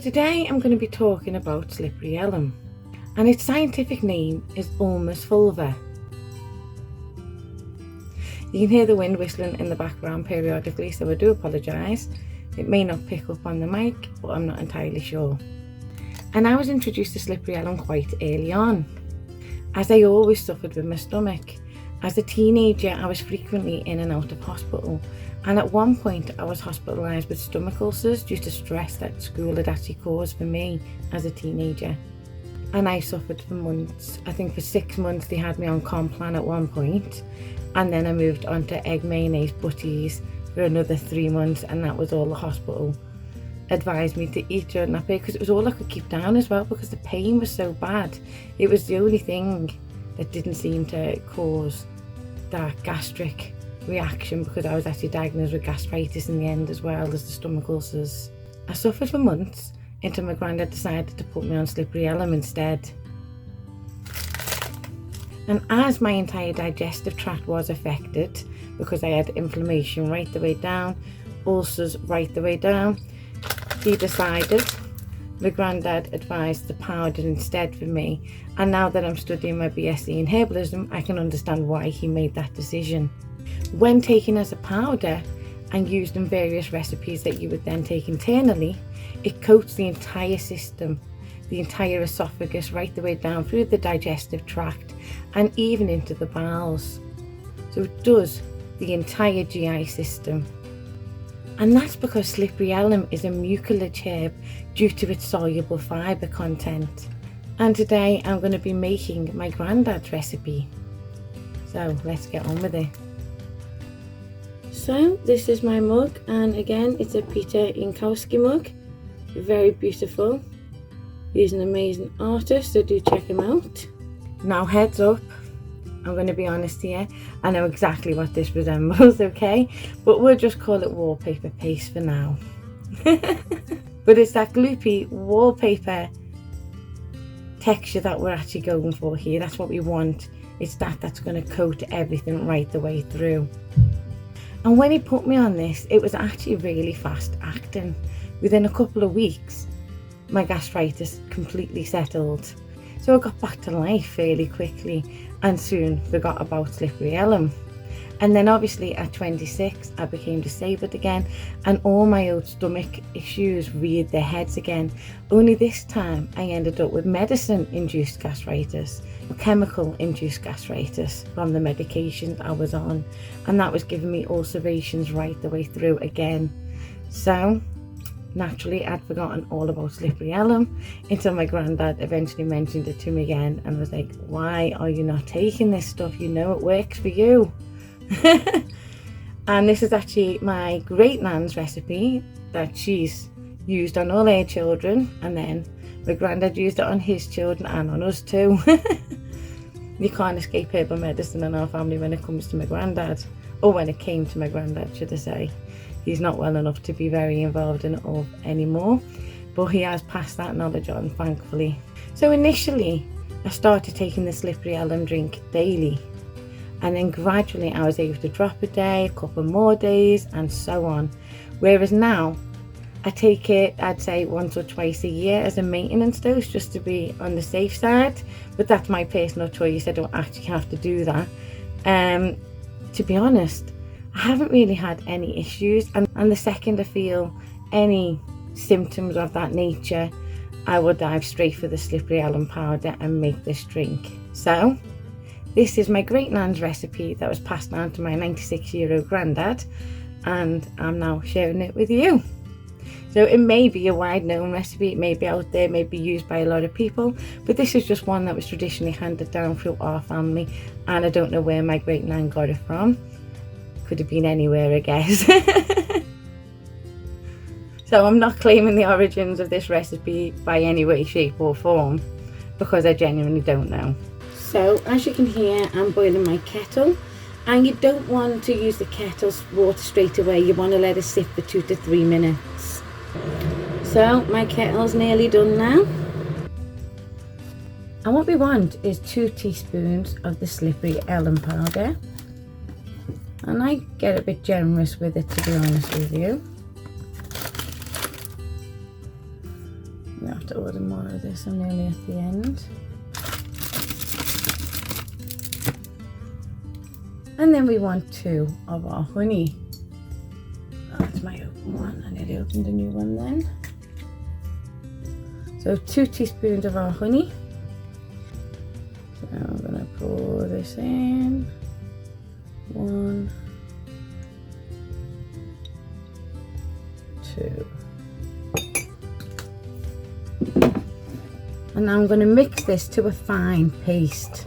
today I'm going to be talking about slippery elm, and its scientific name is Ulmus fulva. You can hear the wind whistling in the background periodically, so I do apologise. It may not pick up on the mic, but I'm not entirely sure. And I was introduced to slippery elm quite early on, as I always suffered with my stomach. As a teenager, I was frequently in and out of hospital, and at one point I was hospitalised with stomach ulcers due to stress that school had actually caused for me as a teenager. And I suffered for months. I think for 6 months they had me on Complan at one point, and then I moved on to egg mayonnaise butties for another 3 months, and that was all the hospital advised me to eat during that period, because it was all I could keep down as well, because the pain was so bad. It was the only thing that didn't seem to cause that gastric reaction, because I was actually diagnosed with gastritis in the end, as well as the stomach ulcers. I suffered for months until my granddad decided to put me on slippery elm instead. And as my entire digestive tract was affected, because I had inflammation right the way down, ulcers right the way down, he decided, my granddad advised the powder instead for me. And now that I'm studying my BSc in herbalism, I can understand why he made that decision. When taken as a powder and used in various recipes that you would then take internally, it coats the entire system, the entire esophagus, right the way down through the digestive tract and even into the bowels. So it does the entire GI system. And that's because slippery elm is a mucilage herb due to its soluble fibre content. And today I'm going to be making my granddad's recipe. So let's get on with it. So this is my mug, and again it's a Peter Inkowski mug. Very beautiful. He's an amazing artist, so do check him out. Now heads up, I'm going to be honest here, I know exactly what this resembles, okay? But we'll just call it wallpaper paste for now. But it's that gloopy wallpaper texture that we're actually going for here. That's what we want. It's that's going to coat everything right the way through. And when he put me on this, it was actually really fast acting. Within a couple of weeks, my gastritis completely settled. So I got back to life fairly quickly and soon forgot about slippery elm. And then obviously at 26 I became disabled again, and all my old stomach issues reared their heads again. Only this time I ended up with medicine induced gastritis, chemical induced gastritis from the medications I was on, and that was giving me ulcerations right the way through again. So naturally I'd forgotten all about slippery elm until my granddad eventually mentioned it to me again and was like, why are you not taking this stuff? You know it works for you. And this is actually my Great Nan's recipe that she's used on all her children, and then my granddad used it on his children and on us too. You can't escape herbal medicine in our family when it comes to my granddad, or when it came to my granddad, should I say. He's not well enough to be very involved in it all anymore, but he has passed that knowledge on, thankfully. So initially I started taking the slippery elm drink daily, and then gradually I was able to drop a day, a couple more days, and so on. Whereas now I take it, I'd say once or twice a year as a maintenance dose, just to be on the safe side, but that's my personal choice. I don't actually have to do that. To be honest, I haven't really had any issues, and the second I feel any symptoms of that nature, I will dive straight for the slippery elm powder and make this drink. So this is my Great Nan's recipe that was passed down to my 96-year-old granddad, and I'm now sharing it with you. So it may be a wide known recipe, it may be out there, may be used by a lot of people, but this is just one that was traditionally handed down through our family, and I don't know where my Great Nan got it from. Could have been anywhere, I guess. So I'm not claiming the origins of this recipe by any way, shape or form, because I genuinely don't know. So as you can hear, I'm boiling my kettle, and you don't want to use the kettle's water straight away. You want to let it sit for 2 to 3 minutes. So my kettle's nearly done now. And what we want is 2 teaspoons of the slippery elm powder. And I get a bit generous with it, to be honest with you. to order more of this. I'm nearly at the end. And then we want 2 of our honey. That's my open one. I nearly opened a new one then. So 2 teaspoons of our honey. So I'm going to pour this in. 1, 2. And now I'm going to mix this to a fine paste.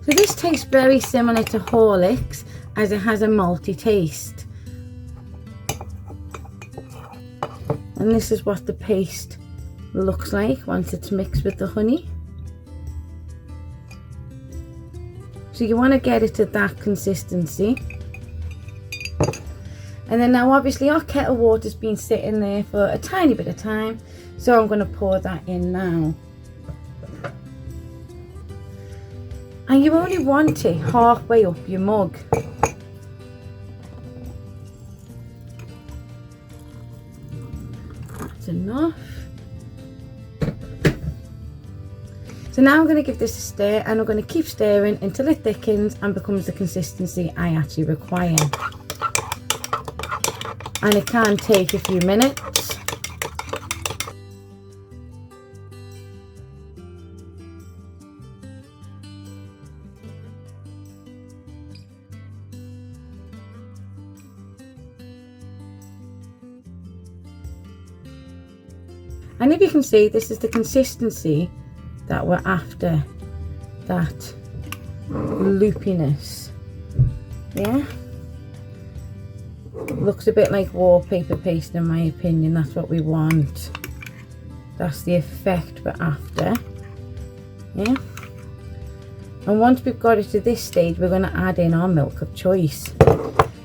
So this tastes very similar to Horlicks, as it has a malty taste. And this is what the paste looks like once it's mixed with the honey. So you want to get it to that consistency. And then now obviously our kettle water's been sitting there for a tiny bit of time, so I'm going to pour that in now. And you only want it halfway up your mug. That's enough. So now I'm going to give this a stir, and I'm going to keep stirring until it thickens and becomes the consistency I actually require. And it can take a few minutes. And if you can see, this is the consistency that we're after, that loopiness. Yeah, looks a bit like wallpaper paste in my opinion. That's what we want. That's the effect we're after. Yeah, and once we've got it to this stage, we're going to add in our milk of choice.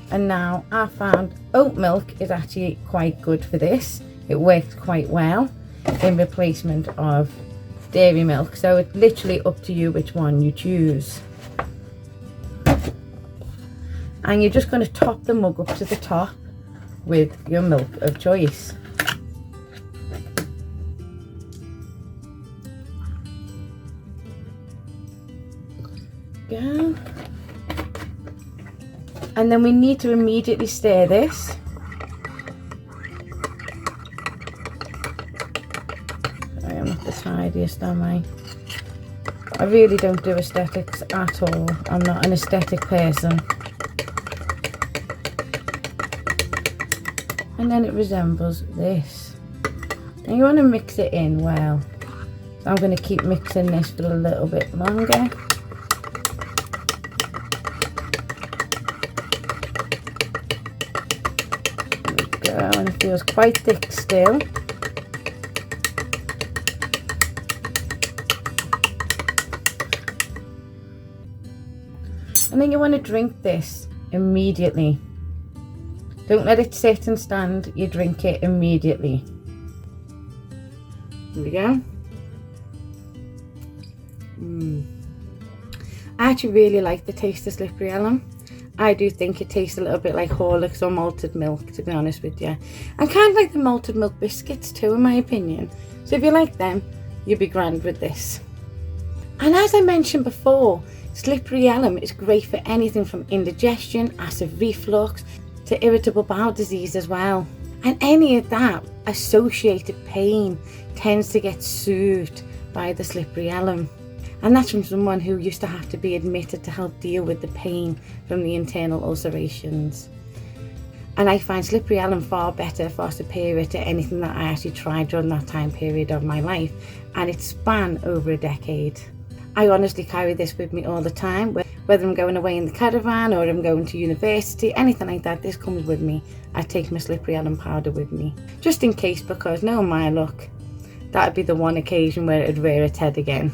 And now I found oat milk is actually quite good for this. It works quite well in replacement of dairy milk, so it's literally up to you which one you choose. And you're just going to top the mug up to the top with your milk of choice. Go. And then we need to immediately stir this. I'm not the tidiest, am I? I really don't do aesthetics at all. I'm not an aesthetic person. And then it resembles this. And you want to mix it in well. So I'm going to keep mixing this for a little bit longer. There we go, and it feels quite thick still. And then you want to drink this immediately. Don't let it sit and stand, you drink it immediately. There we go. I actually really like the taste of slippery elm. I do think it tastes a little bit like Horlicks or malted milk, to be honest with you. And kind of like the malted milk biscuits too, in my opinion. So if you like them, you'll be grand with this. And as I mentioned before, slippery elm is great for anything from indigestion, acid reflux, to irritable bowel disease as well. And any of that associated pain tends to get soothed by the slippery elm. And that's from someone who used to have to be admitted to help deal with the pain from the internal ulcerations. And I find slippery elm far better, far superior to anything that I actually tried during that time period of my life. And it span over a decade. I honestly carry this with me all the time, whether I'm going away in the caravan or I'm going to university, anything like that, this comes with me. I take my slippery elm powder with me, just in case, because knowing my luck, that'd be the one occasion where it'd rear its head again.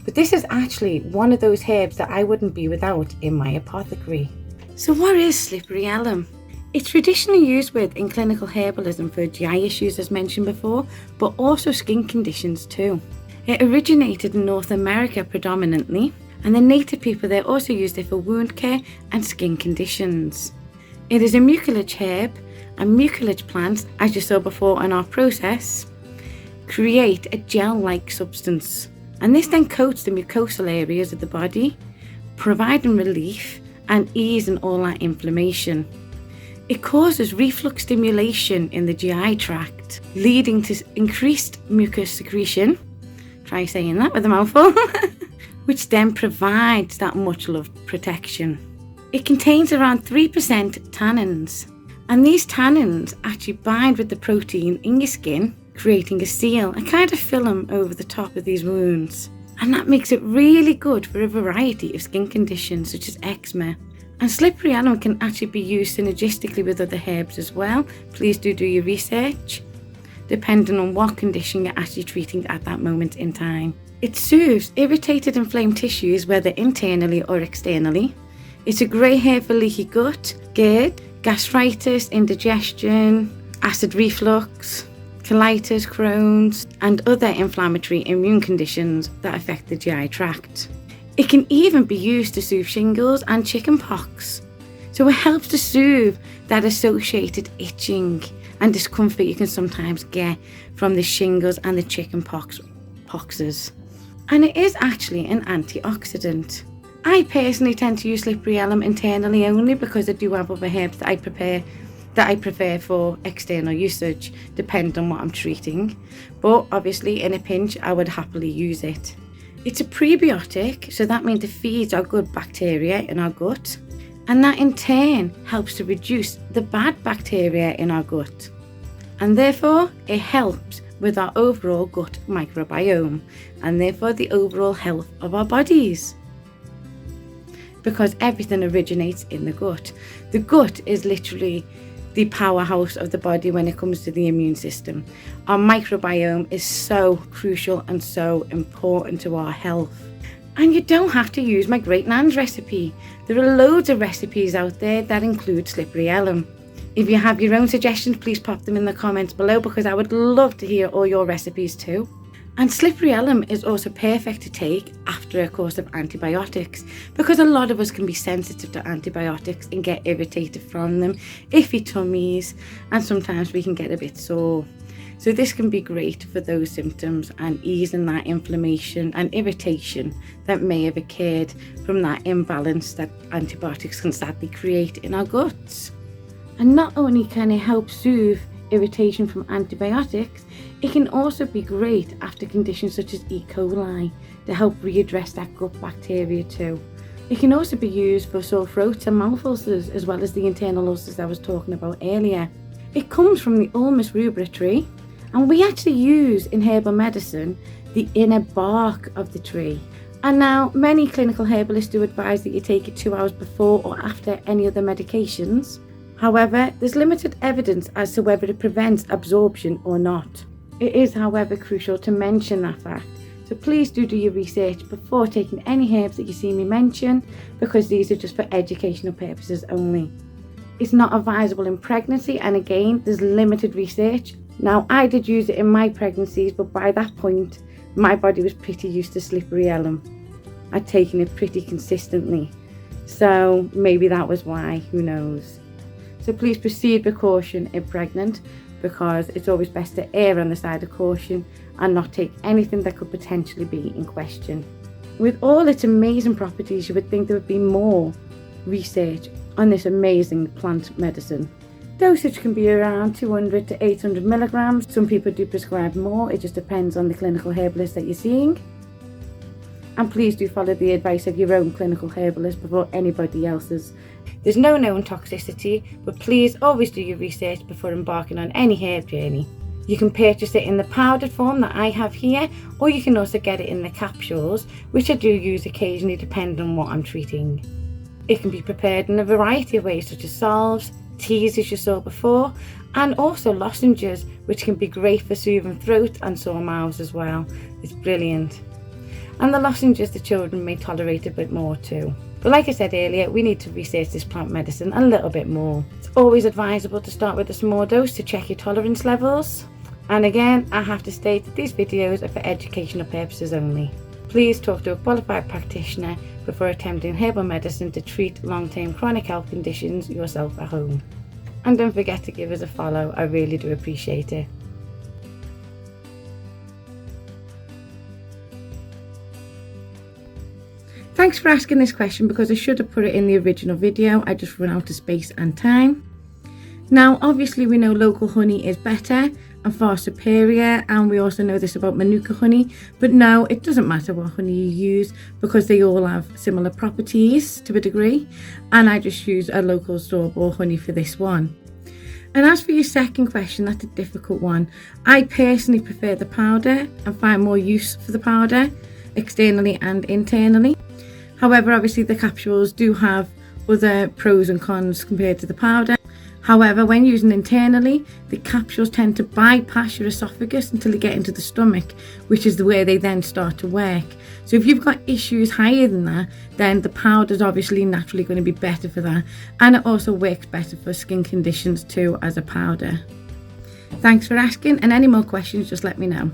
But this is actually one of those herbs that I wouldn't be without in my apothecary. So what is slippery elm? It's traditionally used in clinical herbalism for GI issues as mentioned before, but also skin conditions too. It originated in North America predominantly, and the native people there also used it for wound care and skin conditions. It is a mucilage herb, and mucilage plants, as you saw before in our process, create a gel-like substance, and this then coats the mucosal areas of the body, providing relief and easing all that inflammation. It causes reflux stimulation in the GI tract, leading to increased mucus secretion, try saying that with a mouthful, which then provides that much loved protection. It contains around 3% tannins, and these tannins actually bind with the protein in your skin, creating a seal, a kind of film over the top of these wounds. And that makes it really good for a variety of skin conditions such as eczema. And slippery elm can actually be used synergistically with other herbs as well. Please do your research, depending on what condition you're actually treating at that moment in time. It soothes irritated inflamed tissues, whether internally or externally. It's a great herb for leaky gut, gerd, gastritis, indigestion, acid reflux, colitis, Crohn's, and other inflammatory immune conditions that affect the GI tract. It can even be used to soothe shingles and chicken pox. So it helps to soothe that associated itching and discomfort you can sometimes get from the shingles and the chicken poxes. And it is actually an antioxidant. I personally tend to use slippery elm internally only because I do have other herbs that I prefer for external usage, depending on what I'm treating. But obviously in a pinch I would happily use it. It's a prebiotic, so that means it feeds our good bacteria in our gut, and that in turn helps to reduce the bad bacteria in our gut, and therefore it helps with our overall gut microbiome and therefore the overall health of our bodies, because everything originates in the gut. The gut is literally the powerhouse of the body when it comes to the immune system. Our microbiome is so crucial and so important to our health. And you don't have to use my Great Nan's recipe. There are loads of recipes out there that include slippery elm. If you have your own suggestions, please pop them in the comments below, because I would love to hear all your recipes too. And slippery elm is also perfect to take after a course of antibiotics, because a lot of us can be sensitive to antibiotics and get irritated from them, iffy tummies, and sometimes we can get a bit sore. So this can be great for those symptoms and easing that inflammation and irritation that may have occurred from that imbalance that antibiotics can sadly create in our guts. And not only can it help soothe irritation from antibiotics, it can also be great after conditions such as E. coli to help readdress that gut bacteria too. It can also be used for sore throats and mouth ulcers, as well as the internal ulcers I was talking about earlier. It comes from the Ulmus rubra tree, and we actually use in herbal medicine the inner bark of the tree. And now many clinical herbalists do advise that you take it 2 hours before or after any other medications. However, there's limited evidence as to whether it prevents absorption or not. It is, however, crucial to mention that fact. So please do your research before taking any herbs that you see me mention, because these are just for educational purposes only. It's not advisable in pregnancy, and again, there's limited research. Now, I did use it in my pregnancies, but by that point, my body was pretty used to slippery elm. I'd taken it pretty consistently. So maybe that was why, who knows. So please proceed with caution if pregnant, because it's always best to err on the side of caution and not take anything that could potentially be in question. With all its amazing properties, you would think there would be more research on this amazing plant medicine. Dosage can be around 200 to 800 milligrams. Some people do prescribe more, it just depends on the clinical herbalist that you're seeing. And please do follow the advice of your own clinical herbalist before anybody else's. There's no known toxicity, but please always do your research before embarking on any herb journey. You can purchase it in the powdered form that I have here, or you can also get it in the capsules, which I do use occasionally depending on what I'm treating. It can be prepared in a variety of ways, such as salves, teas as you saw before, and also lozenges, which can be great for soothing throat and sore mouths as well. It's brilliant. and the lozenges the children may tolerate a bit more too. But like I said earlier, we need to research this plant medicine a little bit more. It's always advisable to start with a small dose to check your tolerance levels. And again, I have to state that these videos are for educational purposes only. Please talk to a qualified practitioner before attempting herbal medicine to treat long-term chronic health conditions yourself at home. And don't forget to give us a follow, I really do appreciate it. Thanks for asking this question, because I should have put it in the original video. I just run out of space and time. Now obviously we know local honey is better and far superior, and we also know this about Manuka honey, but no, it doesn't matter what honey you use because they all have similar properties to a degree, and I just use a local store-bought honey for this one. And as for your second question, that's a difficult one. I personally prefer the powder and find more use for the powder externally and internally. However, obviously the capsules do have other pros and cons compared to the powder. However, when using internally, the capsules tend to bypass your esophagus until they get into the stomach, which is where they then start to work. So if you've got issues higher than that, then the powder is obviously naturally going to be better for that. And it also works better for skin conditions too as a powder. Thanks for asking, and any more questions, just let me know.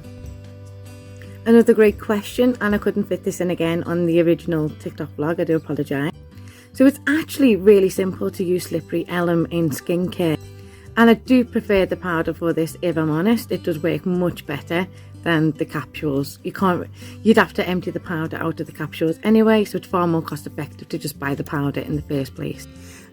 Another great question, and I couldn't fit this in again on the original TikTok vlog, I do apologise. So it's actually really simple to use slippery ELM in skincare, and I do prefer the powder for this, if I'm honest. It does work much better than the capsules. You'd have to empty the powder out of the capsules anyway, so it's far more cost effective to just buy the powder in the first place.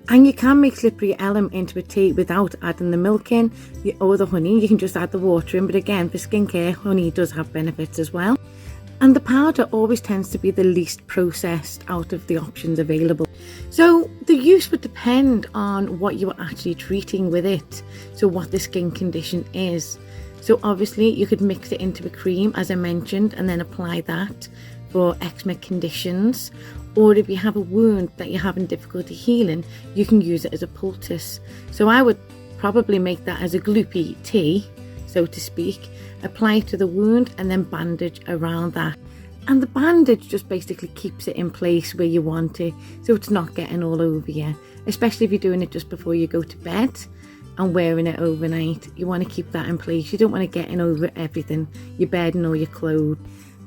And you can make slippery ELM into a tea without adding the milk in or the honey. You can just add the water in, but again, for skincare, honey does have benefits as well. And the powder always tends to be the least processed out of the options available. So the use would depend on what you are actually treating with it, so what the skin condition is. So obviously you could mix it into a cream, as I mentioned, and then apply that for eczema conditions. Or if you have a wound that you're having difficulty healing, you can use it as a poultice. So I would probably make that as a gloopy tea, so to speak, apply it to the wound and then bandage around that. And the bandage just basically keeps it in place where you want it, so it's not getting all over you, especially if you're doing it just before you go to bed and wearing it overnight. You want to keep that in place. You don't want to get in over everything, your bed and all your clothes.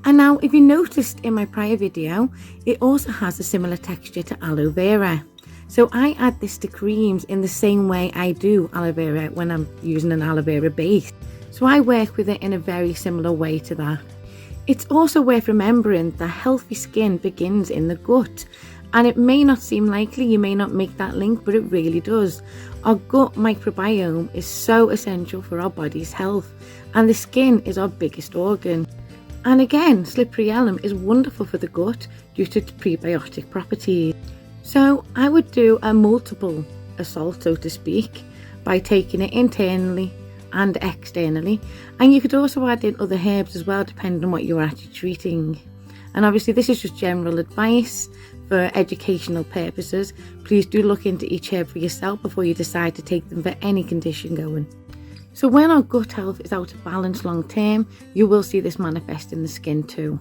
And now, if you noticed in my prior video, it also has a similar texture to aloe vera. So I add this to creams in the same way I do aloe vera when I'm using an aloe vera base. So I work with it in a very similar way to that. It's also worth remembering that healthy skin begins in the gut. And it may not seem likely, you may not make that link, but it really does. Our gut microbiome is so essential for our body's health, and the skin is our biggest organ. And again, slippery ELM is wonderful for the gut due to its prebiotic properties. So I would do a multiple assault, so to speak, by taking it internally and externally. And you could also add in other herbs as well, depending on what you're actually treating. And obviously this is just general advice for educational purposes. Please do look into each herb for yourself before you decide to take them for any condition going. So when our gut health is out of balance long term, you will see this manifest in the skin too.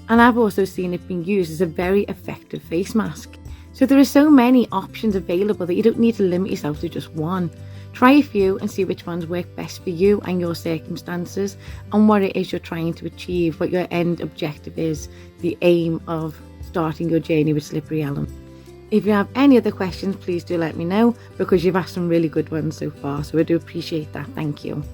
And I've also seen it being used as a very effective face mask. So there are so many options available that you don't need to limit yourself to just one. Try a few and see which ones work best for you and your circumstances, and what it is you're trying to achieve, what your end objective is, the aim of starting your journey with slippery ELM. If you have any other questions, please do let me know, because you've asked some really good ones so far, so I do appreciate that. Thank you.